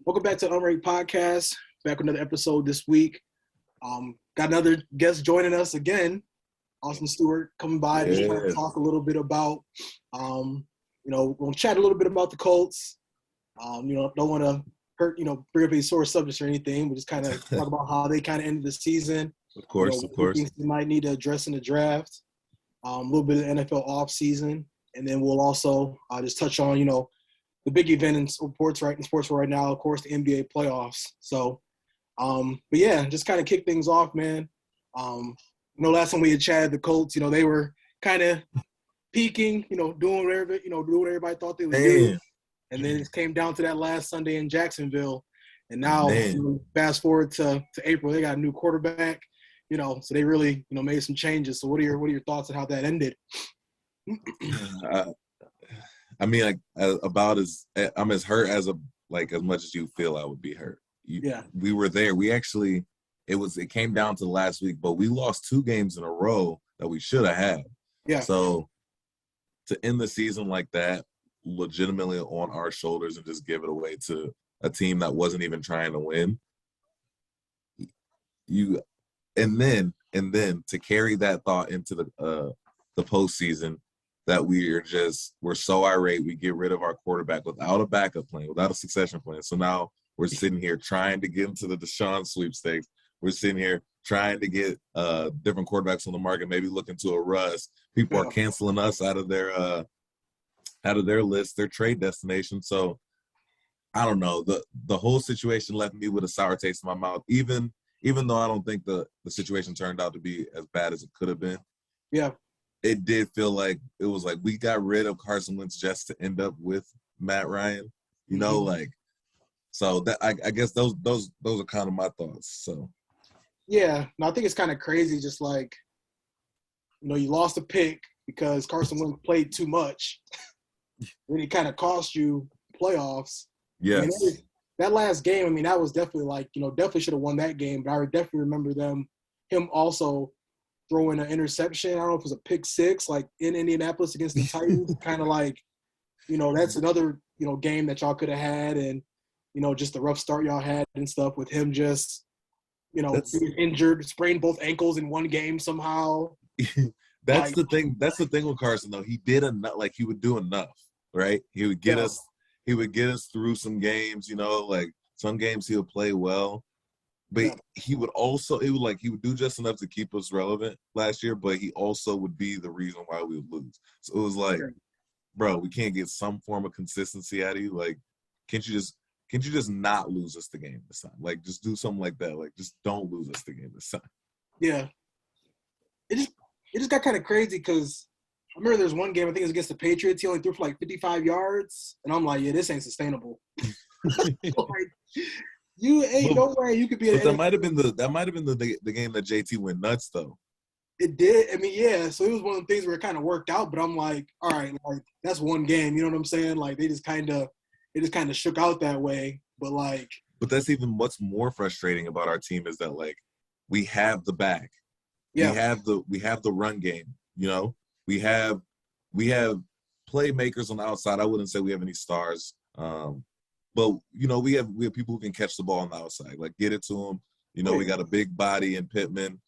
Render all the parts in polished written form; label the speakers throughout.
Speaker 1: Welcome back to Unranked Podcast. Back with another episode this week. Got another guest joining us again, Austin Stewart, coming by to try to talk a little bit about, we're going to chat a little bit about the Colts. Don't want to hurt, bring up any sore subjects or anything. We just kind of talk about how they kind of ended the season.
Speaker 2: Of course.
Speaker 1: Things they might need to address in the draft. A little bit of NFL offseason. And then we'll also just touch on, the big event in sports right now, of course, the NBA playoffs. So, just kind of kick things off, man. Last time we had chatted, the Colts, they were kind of peaking, doing whatever, doing what everybody thought they would do. And then it came down to that last Sunday in Jacksonville. And now, fast forward to April, they got a new quarterback, so they really, made some changes. So what are your thoughts on how that ended?
Speaker 2: I'm as hurt as much as you feel I would be hurt. We were there. It came down to last week, but we lost 2 games in a row that we should have had.
Speaker 1: Yeah.
Speaker 2: So to end the season like that, legitimately on our shoulders and just give it away to a team that wasn't even trying to win. And then to carry that thought into the postseason, that we're so irate, we get rid of our quarterback without a backup plan, without a succession plan. So now we're sitting here trying to get into the Deshaun sweepstakes. We're sitting here trying to get different quarterbacks on the market, maybe looking to a Russ. People are canceling us out of their list, their trade destination. So I don't know. The whole situation left me with a sour taste in my mouth, even though I don't think the situation turned out to be as bad as it could have been.
Speaker 1: Yeah.
Speaker 2: It did feel like it was like we got rid of Carson Wentz just to end up with Matt Ryan, so that I guess those are kind of my thoughts. So
Speaker 1: yeah, no, I think it's kind of crazy. Just like, you lost a pick because Carson Wentz played too much. Really kind of cost you playoffs.
Speaker 2: Yes.
Speaker 1: That last game, that was definitely definitely should have won that game. But I definitely remember him also throwing an interception. I don't know if it was a pick 6, in Indianapolis against the Titans. Kind of that's another, game that y'all could have had. And, just the rough start y'all had and stuff with him just, being injured, sprained both ankles in one game somehow.
Speaker 2: That's the thing. That's the thing with Carson, though. He did enough. He would do enough, right? He would get us. He would get us through some games. Some games he would play well. But he would do just enough to keep us relevant last year, but he also would be the reason why we would lose. So it was like, bro, we can't get some form of consistency out of you. Can't you just not lose us the game this time? Just do something like that. Just don't lose us the game this time.
Speaker 1: Yeah. It just got kind of crazy because I remember there's one game, I think it was against the Patriots. He only threw for 55 yards. And I'm like, yeah, this ain't sustainable. No way you could be.
Speaker 2: But that might have been the game that JT went nuts though.
Speaker 1: It did. So it was one of the things where it kind of worked out. But I'm like, all right, that's one game. You know what I'm saying? They just kind of shook out that way. But
Speaker 2: that's even what's more frustrating about our team is that we have the back.
Speaker 1: Yeah.
Speaker 2: We have the run game. We have playmakers on the outside. I wouldn't say we have any stars. But we have people who can catch the ball on the outside, get it to them. We got a big body in Pittman.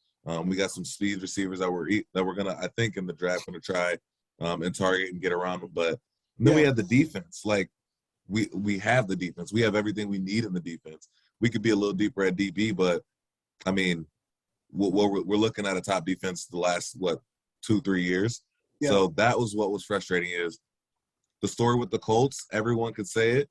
Speaker 2: We got some speed receivers that we're gonna, I think, in the draft gonna try and target and get around them. But then we have the defense. We have the defense. We have everything we need in the defense. We could be a little deeper at DB, but we're looking at a top defense the last 2-3 years. Yeah. So that was what was frustrating is the story with the Colts. Everyone could say it.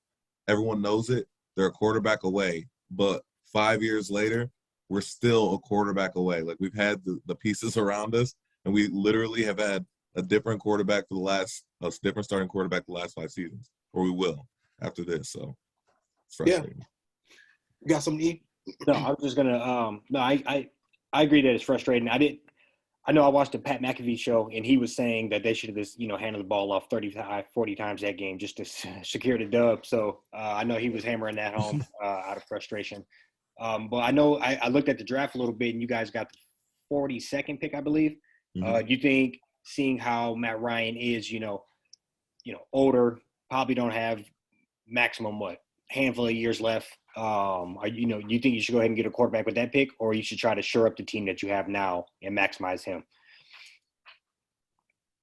Speaker 2: Everyone knows it. They're a quarterback away. But 5 years later, we're still a quarterback away. We've had the pieces around us, and we literally have had a different quarterback different starting quarterback the last 5 seasons, or we will after this. So it's frustrating.
Speaker 1: Yeah. You got something to eat?
Speaker 3: No, I was just gonna. I agree that it's frustrating. I know I watched the Pat McAfee show, and he was saying that they should have just, handled the ball off 40 times that game just to secure the dub. So I know he was hammering that home out of frustration. But I know I looked at the draft a little bit, and you guys got the 42nd pick, I believe.
Speaker 2: Mm-hmm.
Speaker 3: Do you think, seeing how Matt Ryan is, older, probably don't have maximum handful of years left. You think you should go ahead and get a quarterback with that pick, or you should try to shore up the team that you have now and maximize him?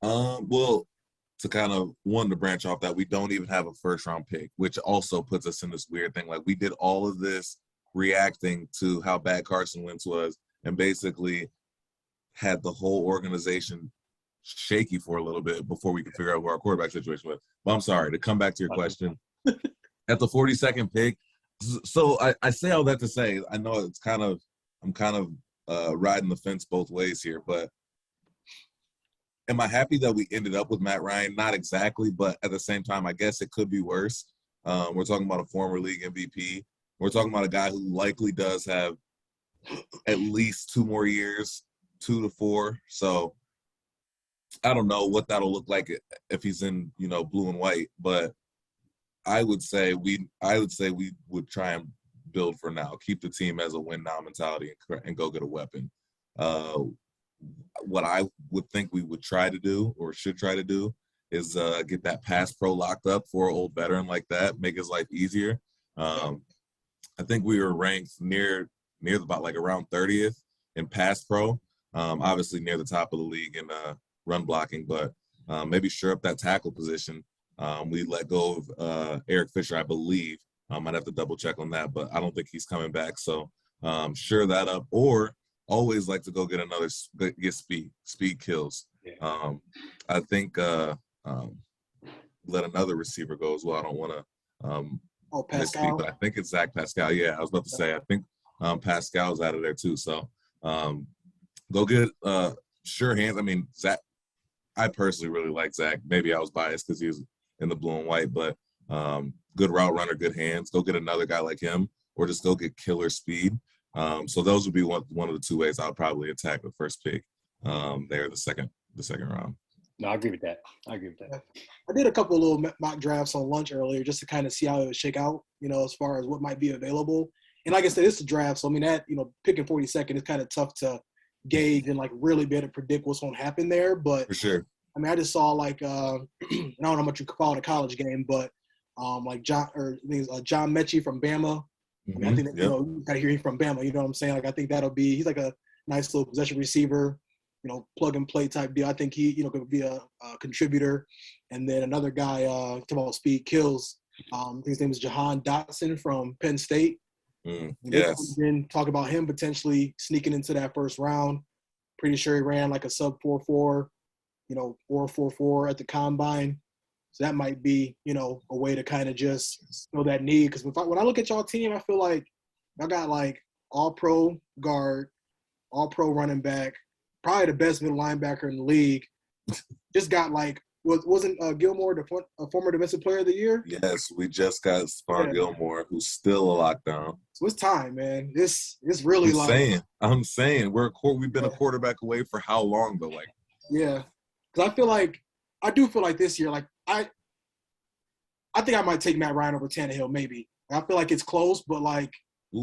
Speaker 2: Well, to kind of to branch off that, we don't even have a first round pick, which also puts us in this weird thing. Like, we did all of this reacting to how bad Carson Wentz was, and basically had the whole organization shaky for a little bit before we could figure out who our quarterback situation was. But I'm sorry, to come back to your question, at the 42nd pick. So I say all that to say, I know I'm kind of riding the fence both ways here, but am I happy that we ended up with Matt Ryan? Not exactly, but at the same time, I guess it could be worse. We're talking about a former league MVP. We're talking about a guy who likely does have at least 2 more years, 2 to 4. So I don't know what that'll look like if he's in, blue and white, but I would say we would try and build for now, keep the team as a win now mentality, and go get a weapon. What I would think we would try to do, or should try to do, is get that pass pro locked up for an old veteran like that, make his life easier. I think we were ranked near about like around 30th in pass pro, obviously near the top of the league in run blocking, but maybe shore up that tackle position. We let go of Eric Fisher, I believe. I'd have to double check on that, but I don't think he's coming back. So shore that up, or always like to go get speed kills. Yeah. I think let another receiver go as well. I don't want to
Speaker 1: Pascal.
Speaker 2: but I think it's Zach Pascal. Yeah, I was about to say, I think Pascal's out of there too. So go get sure hands. I mean, Zach, I personally really like Zach. Maybe I was biased because he was in the blue and white, but good route runner, good hands. Go get another guy like him, or just go get killer speed. So those would be one of the 2 ways I'll probably attack the first pick there, the second round.
Speaker 3: No, I agree with that. I
Speaker 1: did a couple of little mock drafts on lunch earlier just to kind of see how it would shake out, as far as what might be available. And like I said, it's a draft. So, I mean, that, picking 42nd is kind of tough to gauge and, like, really be able to predict what's going to happen there. But,
Speaker 2: for sure.
Speaker 1: I mean, I just saw, like, I don't know how much you call it a college game, but, like, John Mechie from Bama. I mean, I think that, you got to hear him from Bama. You know what I'm saying? Like, I think he's like a nice little possession receiver, plug and play type deal. I think he, could be a contributor. And then another guy, talking about speed kills. I think his name is Jahan Dotson from Penn State.
Speaker 2: Yes.
Speaker 1: Then talk about him potentially sneaking into that first round. Pretty sure he ran like a sub 4.4, or 4.44 at the combine. So that might be, a way to kind of just know that need. Because when I look at y'all team, I feel like y'all got like all-pro guard, all-pro running back, probably the best middle linebacker in the league. Just got like, wasn't Gilmore a former defensive player of the year?
Speaker 2: Yes, we just got Spar Gilmore, who's still a lockdown.
Speaker 1: So it's time, man. It's really
Speaker 2: I'm saying we've been a quarterback away for how long though? Like,
Speaker 1: yeah, because I do feel like this year, like I think I might take Matt Ryan over Tannehill, maybe. I feel like it's close, but like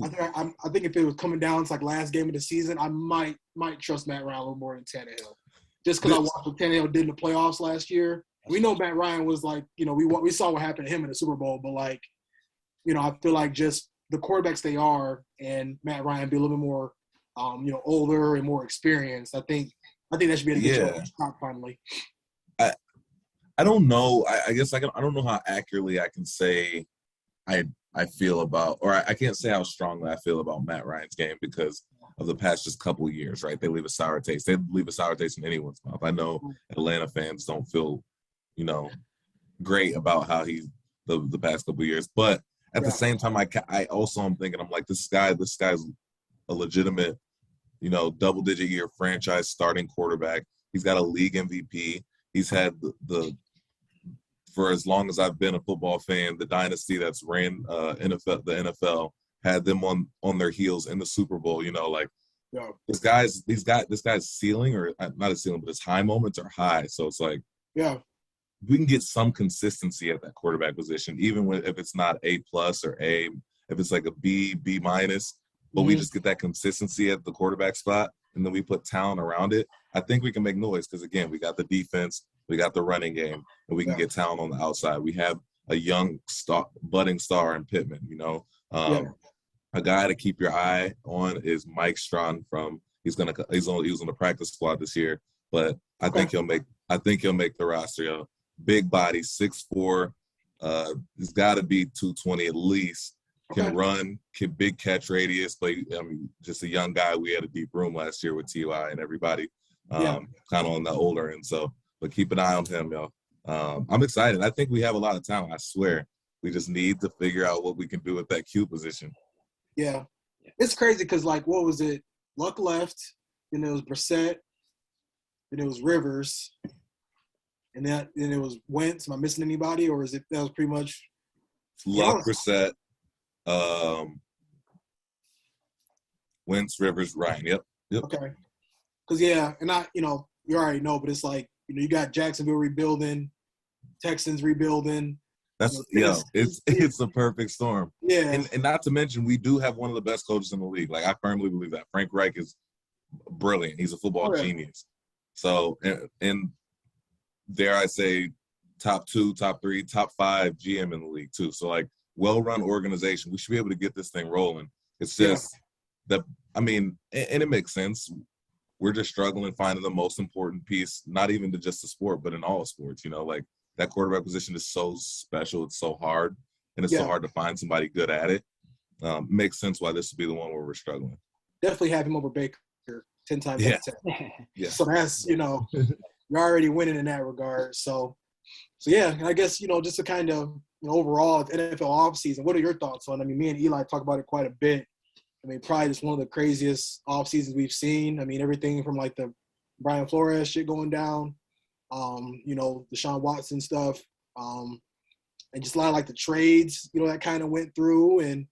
Speaker 1: I think if it was coming down to like last game of the season, I might trust Matt Ryan a little more than Tannehill. Just because I watched what Tannehill did in the playoffs last year. We know Matt Ryan was like, we saw what happened to him in the Super Bowl, but like, I feel like just the quarterbacks they are, and Matt Ryan be a little bit more, older and more experienced. I think that should be a good shot finally.
Speaker 2: I don't know. I guess I don't know how accurately I can say I feel about, or I can't say how strongly I feel about Matt Ryan's game because of the past just couple of years, right? They leave a sour taste. They leave a sour taste in anyone's mouth. I know Atlanta fans don't feel, great about how he's the past couple of years, but at the same time, I also am thinking, I'm like, this guy's a legitimate, double-digit year franchise starting quarterback. He's got a league MVP. He's had for as long as I've been a football fan, the dynasty that's ran the NFL had them on their heels in the Super Bowl. This guy's ceiling, or not his ceiling, but his high moments are high. So it's like, we can get some consistency at that quarterback position, even if it's not A+ or A, if it's like a B minus, but we just get that consistency at the quarterback spot, and then we put talent around it. I think we can make noise because, again, we got the defense, we got the running game, and we can get talent on the outside. We have a young budding star in Pittman. You know,
Speaker 1: Yeah.
Speaker 2: a guy to keep your eye on is Mike Strawn he was on the practice squad this year, but I think he'll make the roster. Yo. Big body, 6'4". He's got to be 220 at least. Can run, can big catch radius. But I mean, just a young guy. We had a deep room last year with Ty and everybody, kind of on the older end. So, but keep an eye on him, yo. I'm excited. I think we have a lot of talent. I swear. We just need to figure out what we can do with that Q position.
Speaker 1: Yeah, it's crazy because like, what was it? Luck left, then it was Brissett, then it was Rivers, and then it was Wentz. Am I missing anybody, or is it that was pretty much
Speaker 2: Luck, Brissett, Wentz, Rivers, Ryan. Yep.
Speaker 1: Okay. Because and you already know, but it's like you got Jacksonville rebuilding, Texans rebuilding.
Speaker 2: It's a perfect storm.
Speaker 1: Yeah.
Speaker 2: And not to mention, we do have one of the best coaches in the league. Like, I firmly believe that. Frank Reich is brilliant. He's a football genius. So, and dare I say, top 2, top 3, top 5 GM in the league too. So, like, well-run organization. We should be able to get this thing rolling. It's just that, I mean, and it makes sense. We're just struggling finding the most important piece, not even to just the sport, but in all sports, like, that quarterback position is so special. It's so hard, and it's so hard to find somebody good at it. Makes sense why this would be the one where we're struggling.
Speaker 1: Definitely have him over Baker 10 times out of 10.
Speaker 2: Yeah.
Speaker 1: So that's, you're already winning in that regard. So yeah, I guess, just to kind of, overall, NFL offseason, what are your thoughts on? I mean, me and Eli talk about it quite a bit. I mean, probably just one of the craziest off seasons we've seen. I mean, everything from like the Brian Flores shit going down, the Deshaun Watson stuff, and just a lot of like the trades, that kind of went through. And,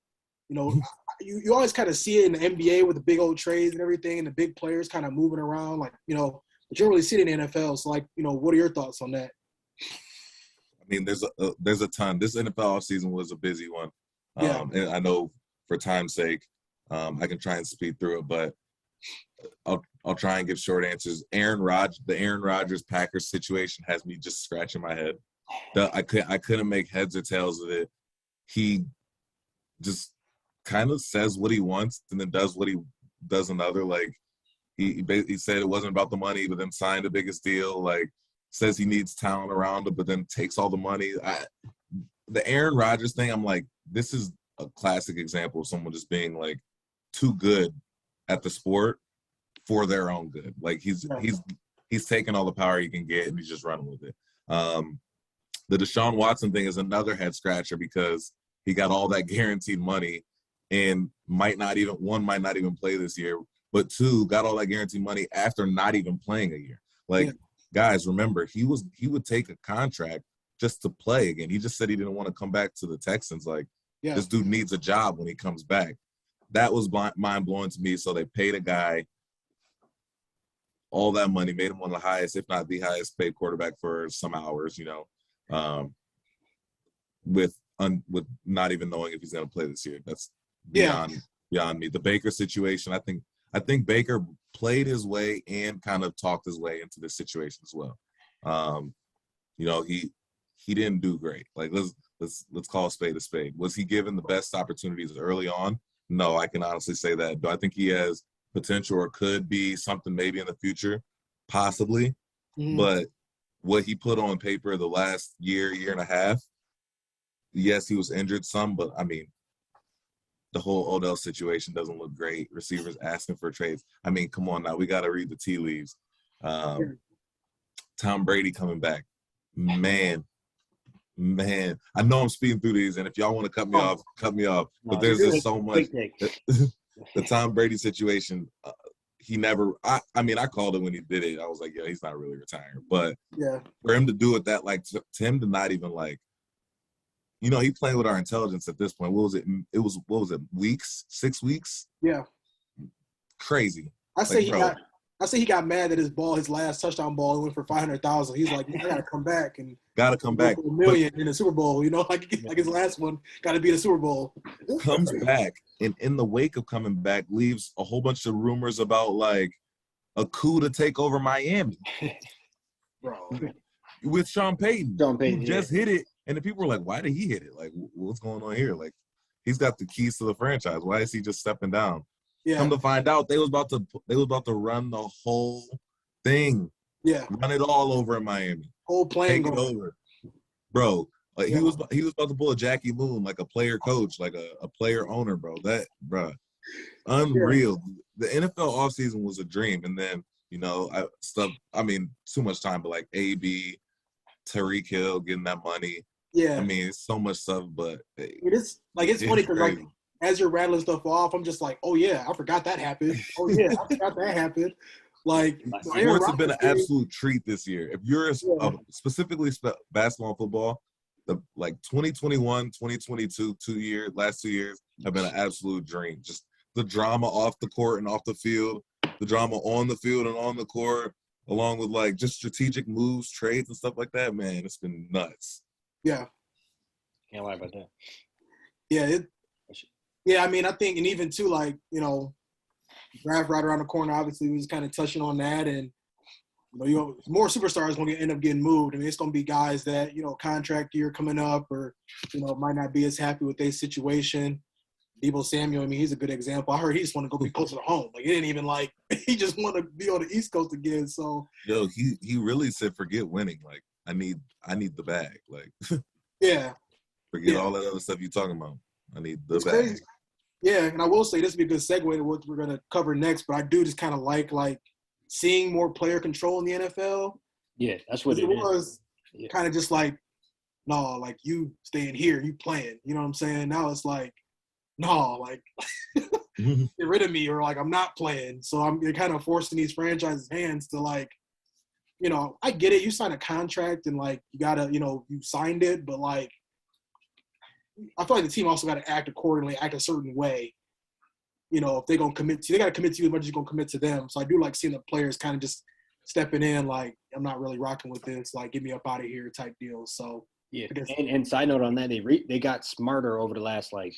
Speaker 1: you always kind of see it in the NBA with the big old trades and everything, and the big players kind of moving around, like, but you don't really see it in the NFL. So, like, what are your thoughts on that?
Speaker 2: I mean, there's a ton. This NFL offseason was a busy one. And I know for time's sake, I can try and speed through it, but I'll try and give short answers. The Aaron Rodgers Packers situation has me just scratching my head. I couldn't make heads or tails of it. He just kind of says what he wants and then does what he does another. Like, he said it wasn't about the money, but then signed the biggest deal. Like, says he needs talent around him, but then takes all the money. The Aaron Rodgers thing, I'm like, this is a classic example of someone just being like too good at the sport for their own good. Like, he's taking all the power he can get and he's just running with it. The Deshaun Watson thing is another head scratcher because he got all that guaranteed money and might not even play this year, but 2, got all that guaranteed money after not even playing a year. Like, guys, remember, he would take a contract just to play again. He just said he didn't want to come back to the Texans. Like, this dude needs a job when he comes back. That was mind-blowing to me. So they paid a guy all that money, made him one of the highest, if not the highest paid quarterback for some hours, with not even knowing if he's going to play this year. That's beyond me. The Baker situation, I think Baker played his way and kind of talked his way into this situation as well. He didn't do great. Like, let's call a spade a spade. Was he given the best opportunities early on? No, I can honestly say that. Do I think he has potential or could be something maybe in the future? Possibly. Mm-hmm. But what he put on paper the last year and a half, yes, he was injured some, but I mean, the whole Odell situation doesn't look great. Receivers asking for trades. I mean, come on now. We got to read the tea leaves. Tom Brady coming back. Man. I know I'm speeding through these, and if y'all want to cut me off. But there's just so much. The Tom Brady situation, he never – I called it when he did it. I was like, he's not really retiring. But for him to do it that, like, to him to not even, like – he playing with our intelligence at this point. What was it? Weeks? 6 weeks?
Speaker 1: Yeah.
Speaker 2: Crazy.
Speaker 1: I say he got mad that his last touchdown ball went for $500,000. He's like, I gotta come back and
Speaker 2: come back
Speaker 1: for $1 million in the Super Bowl. Like his last one got to be the Super Bowl.
Speaker 2: Comes back, and in the wake of coming back, leaves a whole bunch of rumors about like a coup to take over Miami,
Speaker 1: bro,
Speaker 2: with Sean Payton.
Speaker 1: Just
Speaker 2: hit it. And the people were like, why did he hit it? Like, what's going on here? Like, he's got the keys to the franchise. Why is he just stepping down?
Speaker 1: Yeah.
Speaker 2: Come to find out, they was about to run the whole thing.
Speaker 1: Yeah.
Speaker 2: Run it all over in Miami.
Speaker 1: Whole plan
Speaker 2: Take it over. Bro, like he was about to pull a Jackie Moon, like a player coach, like a player owner, bro. Unreal. The NFL offseason was a dream. And then, too much time, but like AB, Tyreek Hill getting that money.
Speaker 1: Yeah.
Speaker 2: I mean, it's so much stuff, but
Speaker 1: it's funny because like as you're rattling stuff off, I'm just like, oh yeah, I forgot that happened. Oh yeah, I forgot that happened. Like
Speaker 2: sports have been an absolute treat this year. If you're specifically basketball and football, the 2021, 2022, last 2 years have been an absolute dream. Just the drama off the court and off the field, the drama on the field and on the court, along with like just strategic moves, trades and stuff like that. Man, it's been nuts.
Speaker 1: Yeah.
Speaker 3: Can't lie about that.
Speaker 1: Yeah. I mean, I think, and even too, like, draft right around the corner, obviously, we was kind of touching on that. And, more superstars going to end up getting moved. I mean, it's going to be guys that, contract year coming up or, might not be as happy with their situation. Deebo Samuel, I mean, he's a good example. I heard he just want to go be closer to home. Like, he didn't even he just want to be on the East Coast again. So,
Speaker 2: he really said, forget winning. Like, I need the bag. Like,
Speaker 1: yeah.
Speaker 2: Forget all that other stuff you're talking about. I need the bag.
Speaker 1: Crazy. Yeah, and I will say this would be a good segue to what we're going to cover next, but I do just kind of like seeing more player control in the NFL.
Speaker 3: Yeah, that's what it
Speaker 1: was. Kind of just like, no, like you staying here, you playing. You know what I'm saying? Now it's like, no, like get rid of me or like I'm not playing. So you're kind of forcing these franchises' hands to like, I get it. You sign a contract and like you gotta, you signed it, but like I feel like the team also got to act accordingly, act a certain way. If they're gonna commit to you, they got to commit to you as much as you're gonna commit to them. So I do like seeing the players kind of just stepping in, like I'm not really rocking with this, like get me up out of here type deal. So
Speaker 3: yeah, and side note on that, they got smarter over the last like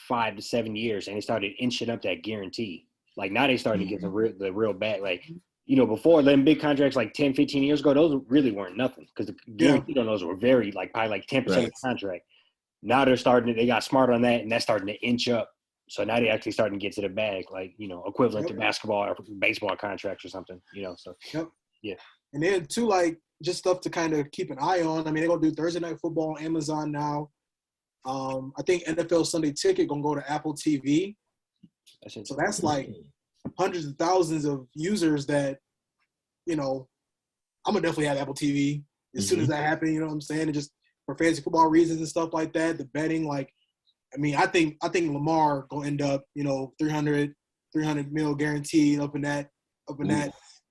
Speaker 3: 5 to 7 years, and they started inching up that guarantee. Like now they started to get the real bag. Like before them big contracts like 10, 15 years ago, those really weren't nothing because the guarantee on those were very like probably like 10% of the contract. Now they got smart on that, and that's starting to inch up. So now they actually starting to get to the bag, like, equivalent to basketball or baseball contracts or something, so.
Speaker 1: Yep.
Speaker 3: Yeah.
Speaker 1: And then, too, like, just stuff to kind of keep an eye on. I mean, they're going to do Thursday Night Football on Amazon now. I think NFL Sunday Ticket going to go to Apple TV. So that's like hundreds of thousands of users that, I'm going to definitely have Apple TV as soon as that happens, you know what I'm saying? And just for fantasy football reasons and stuff like that, the betting, like, I mean, I think Lamar gonna end up, 300 mil guaranteed up in that.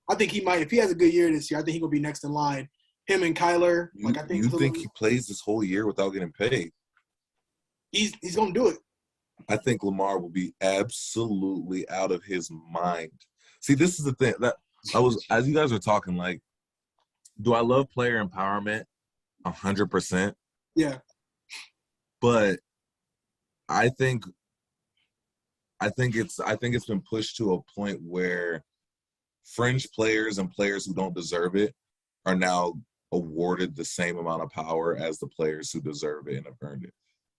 Speaker 1: I think he might, if he has a good year this year, I think he's gonna be next in line. Him and Kyler,
Speaker 2: I think. You think he plays this whole year without getting paid?
Speaker 1: He's gonna do it.
Speaker 2: I think Lamar will be absolutely out of his mind. See, this is the thing that as you guys were talking, like, do I love player empowerment? 100%.
Speaker 1: Yeah.
Speaker 2: But I think it's been pushed to a point where fringe players and players who don't deserve it are now awarded the same amount of power as the players who deserve it and have earned it.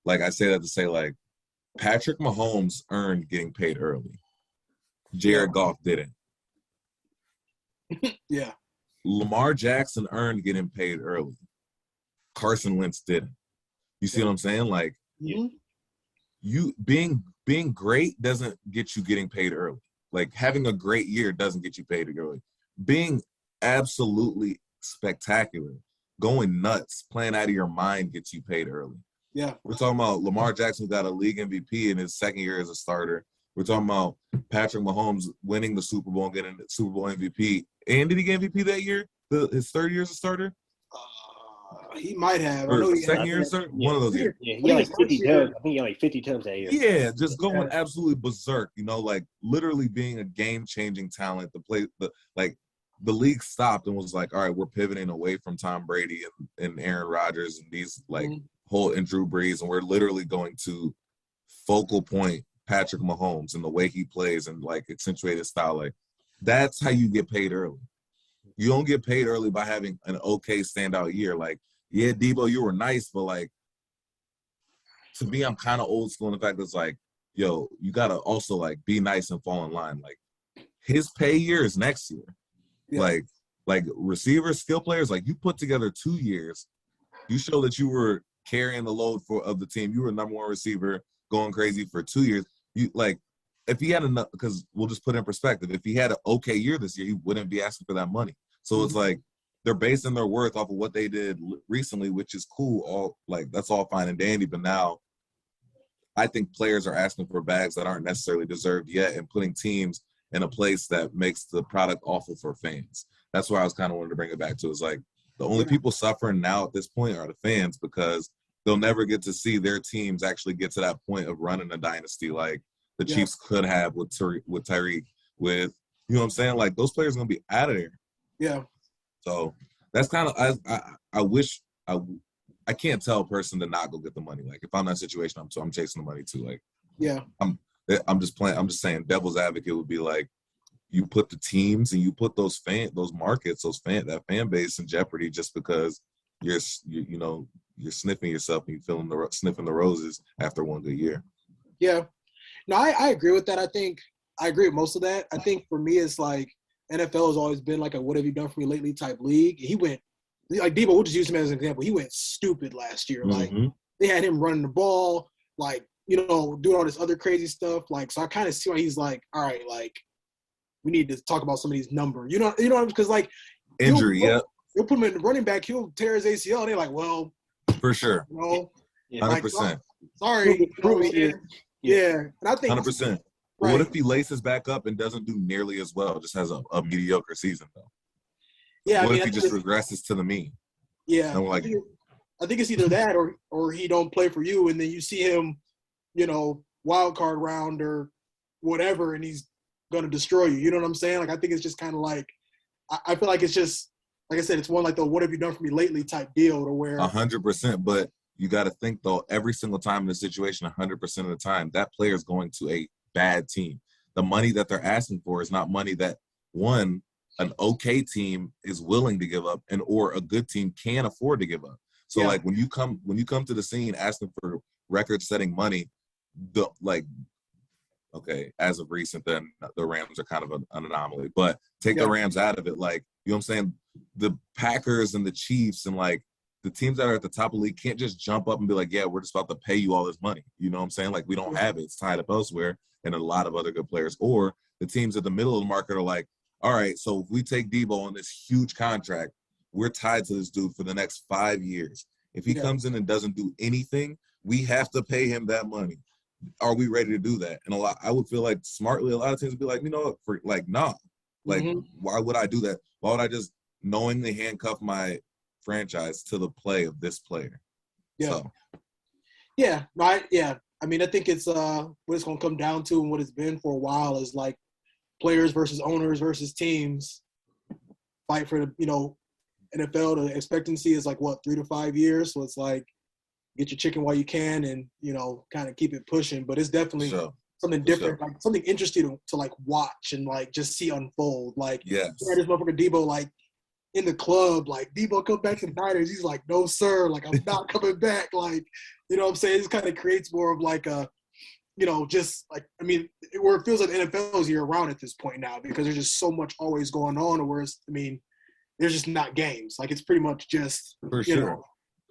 Speaker 2: Like, I say that to say, like, Patrick Mahomes earned getting paid early. Jared Goff didn't.
Speaker 1: Yeah.
Speaker 2: Lamar Jackson earned getting paid early. Carson Wentz didn't. You see what I'm saying? Like, you being great doesn't get you getting paid early. Like, having a great year doesn't get you paid early. Being absolutely spectacular, going nuts, playing out of your mind gets you paid early.
Speaker 1: Yeah.
Speaker 2: We're talking about Lamar Jackson got a league MVP in his second year as a starter. We're talking about Patrick Mahomes winning the Super Bowl and getting the Super Bowl MVP. And did he get MVP that year? His third year as a starter?
Speaker 1: He might have.
Speaker 2: Or second year as a starter? One of those years.
Speaker 3: Yeah, he had like 50 tubs. I think he had like 50 tubs that year.
Speaker 2: Yeah, just going absolutely berserk, like literally being a game-changing talent. The league stopped and was like, all right, we're pivoting away from Tom Brady and Aaron Rodgers and these and Drew Brees, and we're literally going to focal point Patrick Mahomes and the way he plays and like accentuate his style. Like, that's how you get paid early. You don't get paid early by having an okay standout year. Like, yeah, Debo, you were nice, but like to me, I'm kind of old school in the fact that it's like, yo, you gotta also like be nice and fall in line. Like his pay year is next year.
Speaker 1: Yeah.
Speaker 2: Like receivers, skill players, like you put together 2 years. You show that you were carrying the load of the team. You were number one receiver, going crazy for 2 years. You like if he had enough, because we'll just put it in perspective. If he had an okay year this year, he wouldn't be asking for that money. So it's like they're basing their worth off of what they did recently, which is cool. All like that's all fine and dandy. But now, I think players are asking for bags that aren't necessarily deserved yet, and putting teams in a place that makes the product awful for fans. That's where I was kind of wanting to bring it back to. Is like the only people suffering now at this point are the fans, because they'll never get to see their teams actually get to that point of running a dynasty like the Chiefs could have with Tyreek, with, you know what I'm saying? Like those players are going to be out of there.
Speaker 1: Yeah.
Speaker 2: So that's kind of, I wish, I can't tell a person to not go get the money. Like if I'm in that situation, I'm chasing the money too. Like,
Speaker 1: yeah,
Speaker 2: I'm just saying devil's advocate would be like, you put the teams and you put those markets, that fan base in jeopardy just because you're sniffing yourself and you're sniffing the roses after one good year.
Speaker 1: Yeah. No, I agree with that. I agree with most of that. I think for me, it's like NFL has always been like a what have you done for me lately type league. He went, like Debo, we'll just use him as an example. He went stupid last year. Like they had him running the ball, like, doing all this other crazy stuff. Like, so I kind of see why he's like, all right, like we need to talk about some of these numbers. Because like
Speaker 2: injury,
Speaker 1: you'll put him in the running back, he'll tear his ACL. And they're like, well,
Speaker 2: for sure,
Speaker 1: 100%.
Speaker 2: Like,
Speaker 1: sorry, yeah. And I think
Speaker 2: 100%.
Speaker 1: Right.
Speaker 2: What if he laces back up and doesn't do nearly as well? Just has a mediocre season though.
Speaker 1: Yeah,
Speaker 2: what if he just regresses to the mean?
Speaker 1: Yeah,
Speaker 2: like,
Speaker 1: I think it's either that or he don't play for you, and then you see him, wild card round or whatever, and he's gonna destroy you. You know what I'm saying? Like I think it's just kind of like I feel like it's just like I said, it's one like the what have you done for me lately type deal to where
Speaker 2: 100%. But you got to think though, every single time in a situation, 100% of the time, that player is going to a bad team. The money that they're asking for is not money that an okay team is willing to give up or a good team can afford to give up. So like when you come to the scene asking for record-setting money, as of recent, then the Rams are kind of an anomaly. But take the Rams out of it, like, you know what I'm saying? The Packers and the Chiefs and like the teams that are at the top of the league can't just jump up and be like, yeah, we're just about to pay you all this money. You know what I'm saying? Like we don't have it. It's tied up elsewhere and a lot of other good players. Or the teams at the middle of the market are like, all right, so if we take Debo on this huge contract, we're tied to this dude for the next 5 years. If he comes in and doesn't do anything, we have to pay him that money. Are we ready to do that? And I would feel like smartly, a lot of teams would be like, nah. Like, why would I do that? Why would I just knowingly handcuff my franchise to the play of this player?
Speaker 1: Yeah.
Speaker 2: So.
Speaker 1: Yeah. No, I mean, I think it's what it's going to come down to and what it's been for a while is like players versus owners versus teams fight for the, NFL. The expectancy is like, 3 to 5 years. So it's like, get your chicken while you can and, kind of keep it pushing. But it's definitely something different, like something interesting to like watch and like just see unfold. Like, this motherfucker Debo, like in the club, like Debo come back to the Niners. He's like, no, sir. Like, I'm not coming back. Like, you know what I'm saying? It just kind of creates more of like a, just like, I mean, where it feels like the NFL is year round at this point now because there's just so much always going on. Whereas, I mean, there's just not games. Like, it's pretty much just,
Speaker 2: for sure.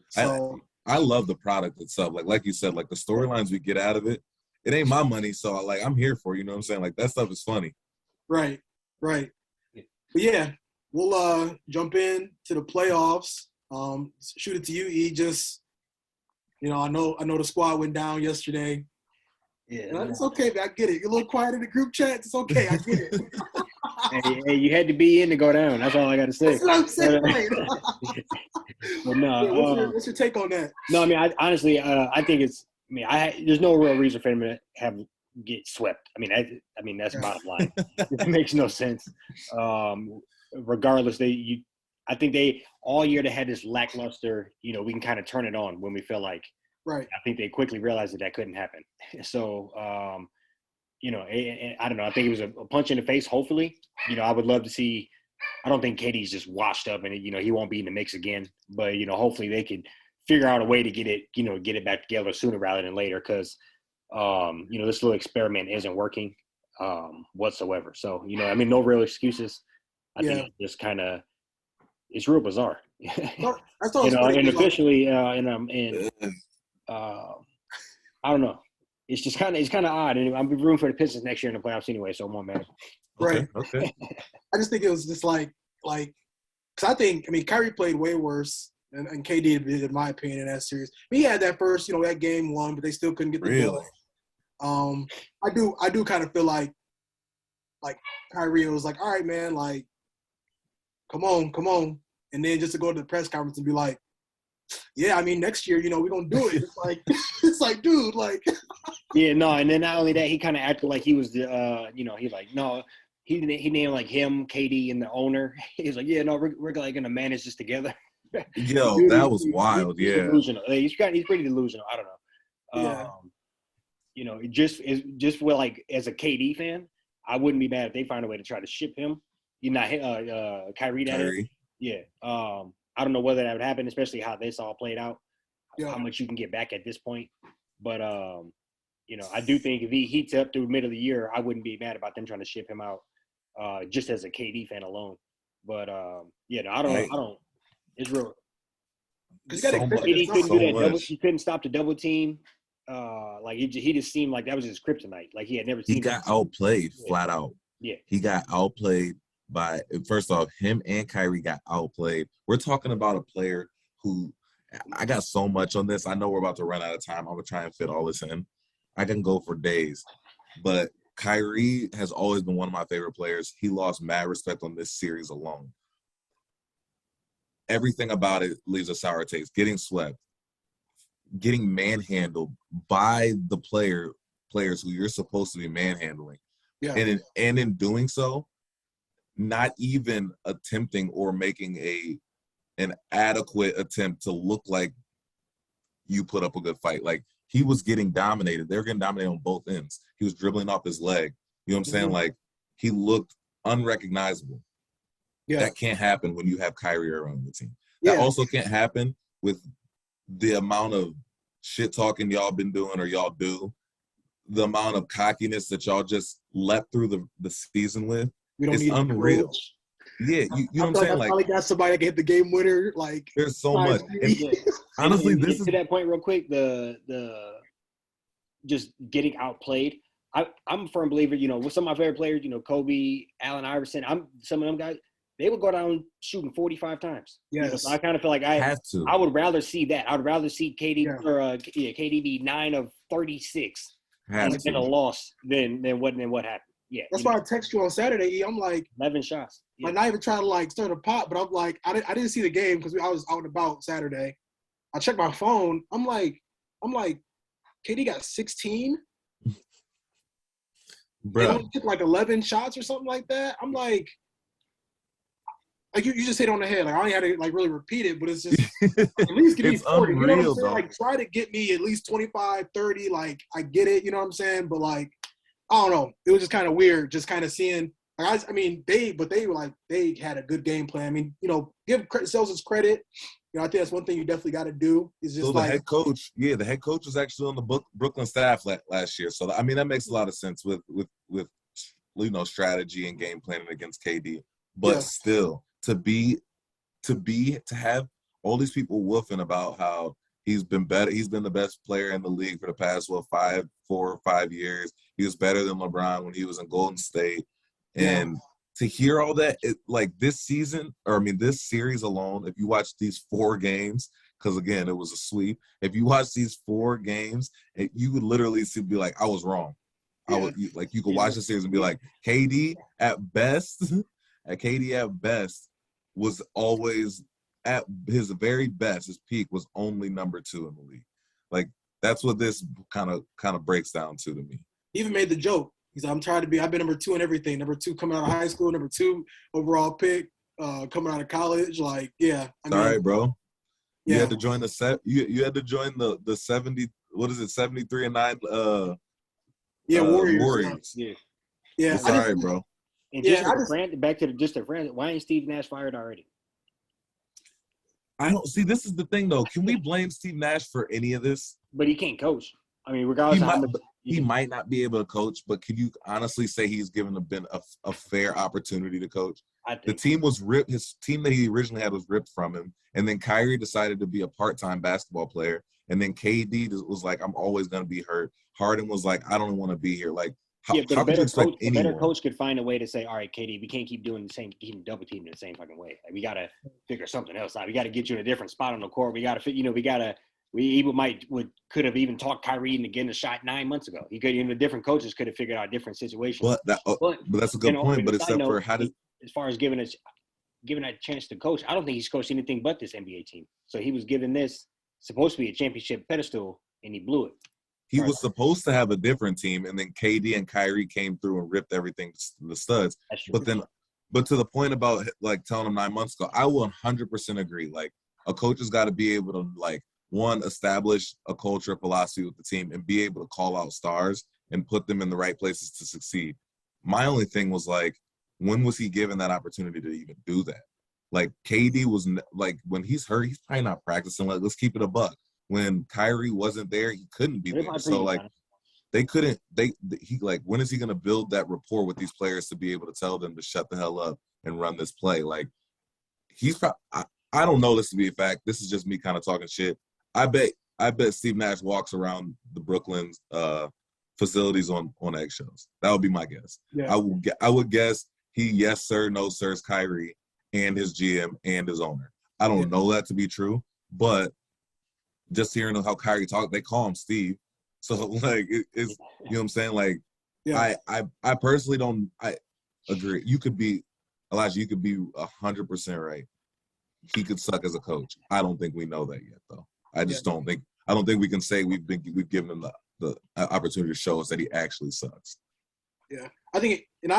Speaker 1: So
Speaker 2: I love the product itself. Like you said, like the storylines we get out of it, it ain't my money. So like, I'm here for, you know what I'm saying? Like that stuff is funny. Right.
Speaker 1: But yeah, we'll jump in to the playoffs. Shoot it to you, E. Just, I know the squad went down yesterday. Yeah, it's okay, man. I get it. You're a little quiet in the group chat. It's okay. I get it.
Speaker 3: hey, you had to be in to go down. That's all I got to say.
Speaker 1: That's what I'm saying.
Speaker 3: But no,
Speaker 1: what's your take on that?
Speaker 3: No, I mean, I think it's. I mean, there's no real reason for him to get swept. I mean, that's bottom line. It makes no sense. Regardless, I think they all year they had this lackluster. We can kind of turn it on when we feel like.
Speaker 1: Right.
Speaker 3: I think they quickly realized that couldn't happen. So, I don't know. I think it was a punch in the face. Hopefully, I would love to see I don't think KD's just washed up and he won't be in the mix again. But hopefully they can figure out a way to get it back together sooner rather than later, because this little experiment isn't working whatsoever. So no real excuses. I think it's just kind of it's real bizarre. And officially, I don't know. It's just kind of odd, and I'm rooting for the Pistons next year in the playoffs anyway. So I'm more mad.
Speaker 1: Right.
Speaker 2: Okay.
Speaker 1: I just think it was just like, because Kyrie played way worse, and KD did, in my opinion, in that series. He had that first, that game won, but they still couldn't get the dub. I do kind of feel like Kyrie was like, all right, man, like, come on, and then just to go to the press conference and be like, yeah, next year, we're gonna do it. It's like, dude, like.
Speaker 3: Yeah, no, and then not only that, he kind of acted like he was the, he's like, no, he named like him, KD, and the owner. He's like, yeah, no, we're like gonna manage this together.
Speaker 2: Yo,
Speaker 3: Dude,
Speaker 2: that was wild.
Speaker 3: He's delusional. He's pretty delusional. I don't know.
Speaker 1: Yeah.
Speaker 3: Just for like as a KD fan, I wouldn't be mad if they find a way to try to ship him. Kyrie. That is. Yeah. I don't know whether that would happen, especially how this all played out. How much you can get back at this point, but I do think if he heats up through mid of the year, I wouldn't be mad about them trying to ship him out, just as a KD fan alone. But I don't. It's real.
Speaker 1: Because
Speaker 3: KD couldn't do that double. He couldn't stop the double team. He just seemed like that was his kryptonite. Like he had never seen.
Speaker 2: He got outplayed flat out.
Speaker 3: Yeah.
Speaker 2: He got outplayed by, first off, him and Kyrie got outplayed. We're talking about a player who, I got so much on this. I know we're about to run out of time. I'm gonna try and fit all this in. I can go for days, but Kyrie has always been one of my favorite players. He lost mad respect on this series alone. Everything about it leaves a sour taste. Getting swept, getting manhandled by the players who you're supposed to be manhandling. Yeah. And in doing so, not even attempting or making an adequate attempt to look like you put up a good fight. Like, he was getting dominated. They were getting dominated on both ends. He was dribbling off his leg. You know what I'm saying? Like, he looked unrecognizable. Yeah. That can't happen when you have Kyrie around the team. That also can't happen with the amount of shit talking y'all been doing or y'all do, the amount of cockiness that y'all just leapt through the season with. It's unreal. Yeah, you know what I'm saying?
Speaker 1: I probably got somebody that can hit the game winner. Like,
Speaker 2: there's so much. And, honestly, this is
Speaker 3: to that point real quick. The just getting outplayed. I'm a firm believer. With some of my favorite players, Kobe, Allen Iverson. Some of them guys. They would go down shooting 45 times.
Speaker 1: Yes,
Speaker 3: so I kind of feel like I would rather see that. I would rather see KD KD be 9 of 36 and a loss than what happened. Yeah,
Speaker 1: that's why I text you on Saturday. I'm like
Speaker 3: 11 shots.
Speaker 1: Yeah. I'm not even trying to like stir a pot, but I'm like I didn't see the game because I was out and about Saturday. I checked my phone. I'm like, KD got 16.
Speaker 2: Bro,
Speaker 1: they only took like 11 shots or something like that. I'm like you just hit on the head. Like, I only had to like really repeat it, but it's just at least give me 40.
Speaker 2: Unreal,
Speaker 1: you know what I'm saying?
Speaker 2: though.
Speaker 1: Like, try to get me at least 25, 30. Like, I get it. You know what I'm saying? But like, I don't know. It was just kind of weird, just kind of seeing. Like, they were like they had a good game plan. Give Celtics credit. I think that's one thing you definitely got to do. Is just
Speaker 2: the head coach. Yeah, the head coach was actually on the Brooklyn staff last year. So that makes a lot of sense with strategy and game planning against KD. But still, to have all these people woofing about how he's been better. He's been the best player in the league for the past 4 or 5 years. He was better than LeBron when he was in Golden State. And to hear all that, this series alone, if you watch these 4 games, because again, it was a sweep. If you watch these 4 games, you would literally be like, I was wrong. You could watch the series and be like, KD at best was always at his very best. His peak was only number 2 in the league. Like, that's what this kind of breaks down to me.
Speaker 1: He even made the joke. He said, I've been number 2 in everything. Number 2 coming out of high school, number 2 overall pick, coming out of college. Like, yeah.
Speaker 2: All right, bro. You had to join you had to join the 70, what is it, 73-9
Speaker 1: Warriors.
Speaker 3: Yeah.
Speaker 1: Yeah.
Speaker 2: Sorry, bro.
Speaker 3: And just back to the friend, why ain't Steve Nash fired already?
Speaker 2: I don't see. This is the thing, though. Can we blame Steve Nash for any of this?
Speaker 3: But he can't coach. I mean, regardless,
Speaker 2: he might not be able to coach. But can you honestly say he's given a fair opportunity to coach? The team was ripped. His team that he originally had was ripped from him, and then Kyrie decided to be a part-time basketball player, and then KD was like, "I'm always going to be hurt." Harden was like, "I don't want to be here." Like, how could you expect anyone?
Speaker 3: A better coach could find a way to say, "All right, KD, we can't keep doing the same, keep double teaming the same fucking way. Like, we got to figure something else out. We got to get you in a different spot on the court. We got to, could have even talked Kyrie into getting a shot 9 months ago. He could, the different coaches could have figured out different situations.
Speaker 2: But that's a good point. But except for
Speaker 3: as far as giving a chance to coach, I don't think he's coached anything but this NBA team. So he was given this supposed to be a championship pedestal, and he blew it.
Speaker 2: He was supposed to have a different team, and then KD and Kyrie came through and ripped everything to the studs.
Speaker 3: That's true.
Speaker 2: But to the point about like telling him 9 months ago, I will 100% agree. Like, a coach has got to be able to, like, one, establish a culture, philosophy with the team, and be able to call out stars and put them in the right places to succeed. My only thing was, like, when was he given that opportunity to even do that? Like, KD was like, when he's hurt, he's probably not practicing. Like, let's keep it a buck. When Kyrie wasn't there, he couldn't be there. So, like, they couldn't. When is he going to build that rapport with these players to be able to tell them to shut the hell up and run this play? Like, he's probably. I don't know this to be a fact. This is just me kind of talking shit. I bet Steve Nash walks around the Brooklyn facilities on eggshells. That would be my guess.
Speaker 1: Yeah.
Speaker 2: I would guess he yes sir, no sir's Kyrie and his GM and his owner. I don't know that to be true, but just hearing how Kyrie talk, they call him Steve. So, like, it's, you know what I'm saying? Like, I personally don't, I agree. Elijah, you could be 100% right. He could suck as a coach. I don't think we know that yet, though. I don't think we can say we've given him the opportunity to show us that he actually sucks.
Speaker 1: Yeah. I think, and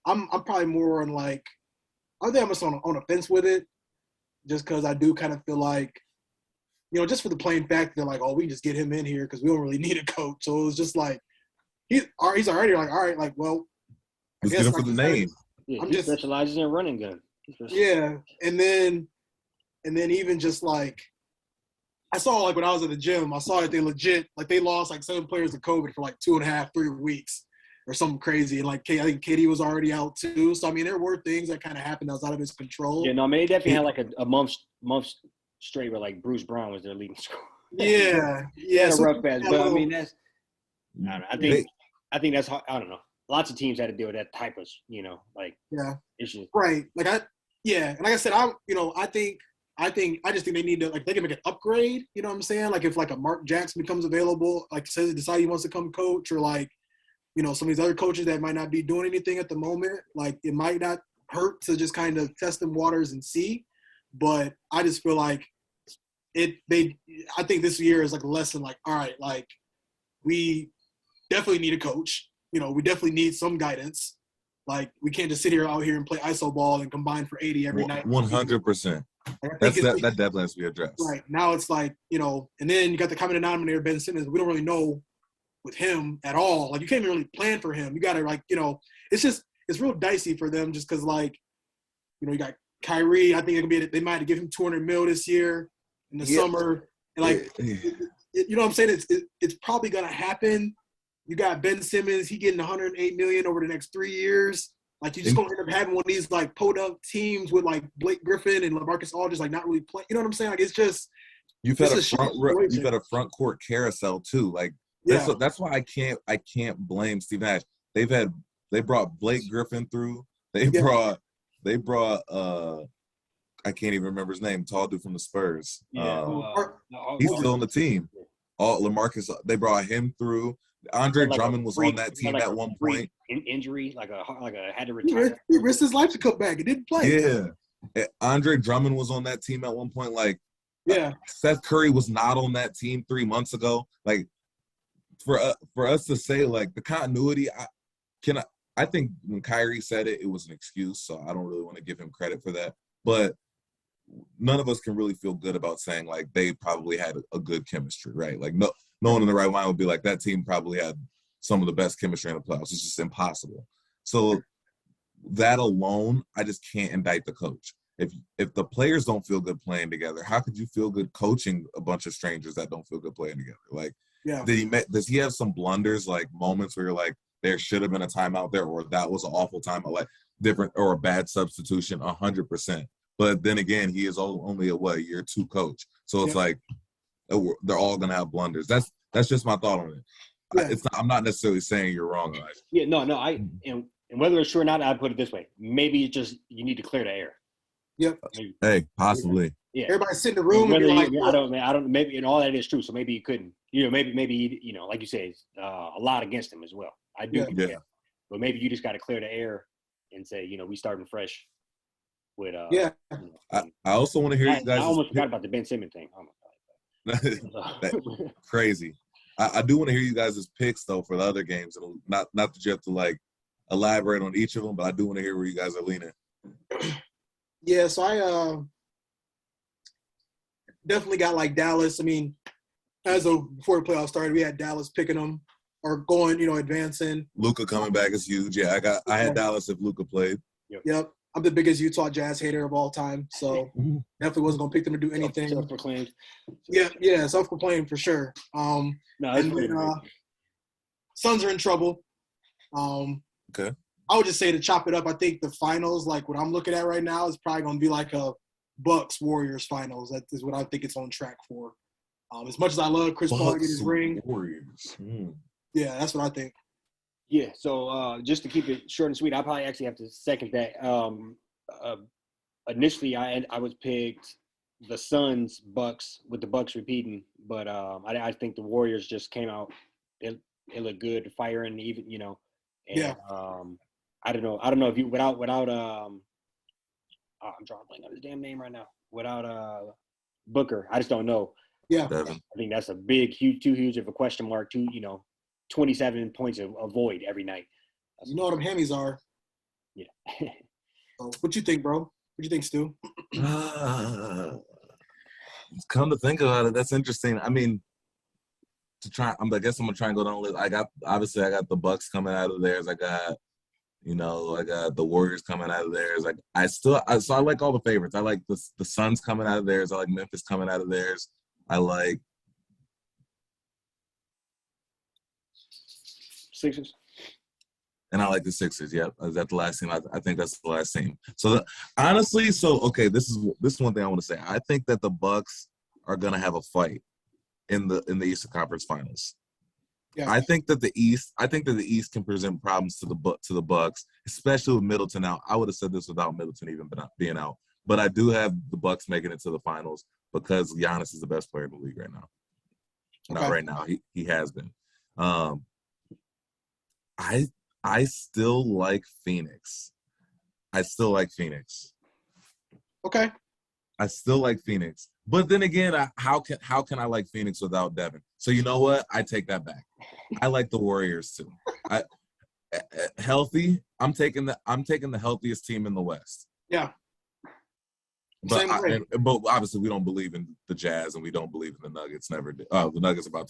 Speaker 1: I'm probably more on, like, I think I'm just on a fence with it, just because I do kind of feel like, just for the plain fact they're like, oh, we just get him in here because we don't really need a coach. So it was just like, he's already like, all right, like, well,
Speaker 2: let's get him for the name.
Speaker 3: Yeah, he specializes in running gun.
Speaker 1: Yeah, and then even just like, I saw, like, when I was at the gym, I saw that they legit, like, they lost like 7 players to COVID for like 2.5, 3 weeks or something crazy. And, like, I think KD was already out too. So, I mean, there were things that kind of happened that was out of his control.
Speaker 3: Yeah, no, I mean, they definitely had like a month straight where, like, Bruce Brown was their leading scorer.
Speaker 1: Yeah.
Speaker 3: So rough patch, but I mean, that's, I don't know. I think that's hard. I don't know. Lots of teams had to deal with that type of, like, issue.
Speaker 1: Right. Like, and like I said, I just think they need to, like, they can make an upgrade. You know what I'm saying? Like, if, like, a Mark Jackson becomes available, like, says he decides he wants to come coach, or, like, some of these other coaches that might not be doing anything at the moment, like, it might not hurt to just kind of test them waters and see. But I just feel like I think this year is like a lesson, like, all right, like, we definitely need a coach. We definitely need some guidance. Like, we can't just sit out here and play iso ball and combine for 80 every night.
Speaker 2: 100%. That definitely has to be addressed.
Speaker 1: Right. Now it's like, and then you got the common denominator, Ben Simmons. We don't really know with him at all. Like, you can't even really plan for him. You got to, like, it's real dicey for them just because, like, you got Kyrie. I think they might have given him $200 million this year in the summer. And, like, you know what I'm saying? It's probably going to happen. You got Ben Simmons. He getting $108 million over the next 3 years. Like, you're just going to end up having one of these, like, podunk teams with, like, Blake Griffin and LaMarcus Aldridge, like, not really playing. You know what I'm saying? Like, it's just
Speaker 2: you've had a front court carousel too. Like, that's why I can't blame Steve Nash. They brought Blake Griffin through. They brought I can't even remember his name. Tall dude from the Spurs. He's still on the team. LaMarcus, they brought him through. Andre Drummond was on that team at one point.
Speaker 3: Injury, like a had to retire.
Speaker 1: He risked his life to come back. He didn't play.
Speaker 2: Yeah. Andre Drummond was on that team at one point. Like, Seth Curry was not on that team 3 months ago. Like, for us to say, like, the continuity, I think when Kyrie said it, it was an excuse. So I don't really want to give him credit for that. But none of us can really feel good about saying, like, they probably had a good chemistry, right? Like, no one in the right mind would be like, that team probably had some of the best chemistry in the playoffs. It's just impossible. So that alone, I just can't indict the coach. If the players don't feel good playing together, how could you feel good coaching a bunch of strangers that don't feel good playing together? Like, does he have some blunders, like moments where you're like, there should have been a timeout there, or that was an awful timeout, like different or a bad substitution, 100%. But then again, he is only a year 2 coach, so it's like they're all gonna have blunders. That's just my thought on it.
Speaker 1: Yeah.
Speaker 2: I'm not necessarily saying you're wrong, Elijah.
Speaker 3: Yeah, no, and whether it's true or not, I'd put it this way: maybe it's just you need to clear the air.
Speaker 1: Yep.
Speaker 2: Maybe. Hey, possibly.
Speaker 3: Yeah.
Speaker 1: Everybody sit in the room and be like,
Speaker 3: I don't. Maybe, and all that is true. So maybe you couldn't. Maybe like you say, a lot against him as well. I do.
Speaker 2: Yeah.
Speaker 3: But maybe you just got to clear the air and say, we starting fresh. With
Speaker 2: I also want to hear you guys.
Speaker 3: I almost forgot about the Ben Simmons thing. Oh
Speaker 2: my God. Crazy. I do want to hear you guys' picks though for the other games. Not that you have to like elaborate on each of them, but I do want to hear where you guys are leaning.
Speaker 1: Yeah, so I definitely got like Dallas. I mean, before the playoffs started, we had Dallas picking them or going, advancing.
Speaker 2: Luka coming back is huge. Yeah, I had Dallas if Luka played.
Speaker 1: Yep. I'm the biggest Utah Jazz hater of all time, so definitely wasn't gonna pick them to do anything.
Speaker 3: Self-proclaimed.
Speaker 1: Yeah, self-proclaimed for sure. Suns are in trouble.
Speaker 2: Okay.
Speaker 1: I would just say to chop it up, I think the finals, like what I'm looking at right now, is probably gonna be like a Bucks Warriors finals. That is what I think it's on track for. As much as I love Chris Paul to get his ring,
Speaker 2: Warriors.
Speaker 1: Yeah, that's what I think.
Speaker 3: Yeah, so just to keep it short and sweet, I probably actually have to second that. Initially, I was picked the Suns, Bucks, with the Bucks repeating, but I think the Warriors just came out. It looked good, firing, even And, I don't know if you without I'm drawing a blank on his damn name right now. Without Booker, I just don't know.
Speaker 1: Yeah,
Speaker 2: Devin.
Speaker 3: I think that's a big, too huge of a question mark. 27 points of void every night.
Speaker 1: You know what them hammies are.
Speaker 3: Yeah.
Speaker 1: So, what you think, bro? What you think, Stu?
Speaker 2: Come to think about it, that's interesting. I mean, I guess I'm gonna try and go down the list. I got the Bucks coming out of theirs. I got the Warriors coming out of theirs. Like so I like all the favorites. I like the Suns coming out of theirs. I like Memphis coming out of theirs. I like
Speaker 3: Sixers.
Speaker 2: And I like the Sixers. Yep, is that the last team? I think that's the last team. So honestly, okay, this is one thing I want to say. I think that the Bucks are gonna have a fight in the Eastern Conference Finals.
Speaker 1: Yeah.
Speaker 2: I think that the East can present problems to the Bucks, especially with Middleton out. I would have said this without Middleton even being out, but I do have the Bucks making it to the finals because Giannis is the best player in the league right now.
Speaker 1: Okay.
Speaker 2: Not right now. He has been. I still like Phoenix.
Speaker 1: Okay.
Speaker 2: I still like Phoenix. But then again, how can I like Phoenix without Devin? So you know what? I take that back. I like the Warriors too. Healthy. I'm taking the healthiest team in the West.
Speaker 1: Yeah.
Speaker 2: But obviously we don't believe in the Jazz and we don't believe in the Nuggets. Never did. The Nuggets about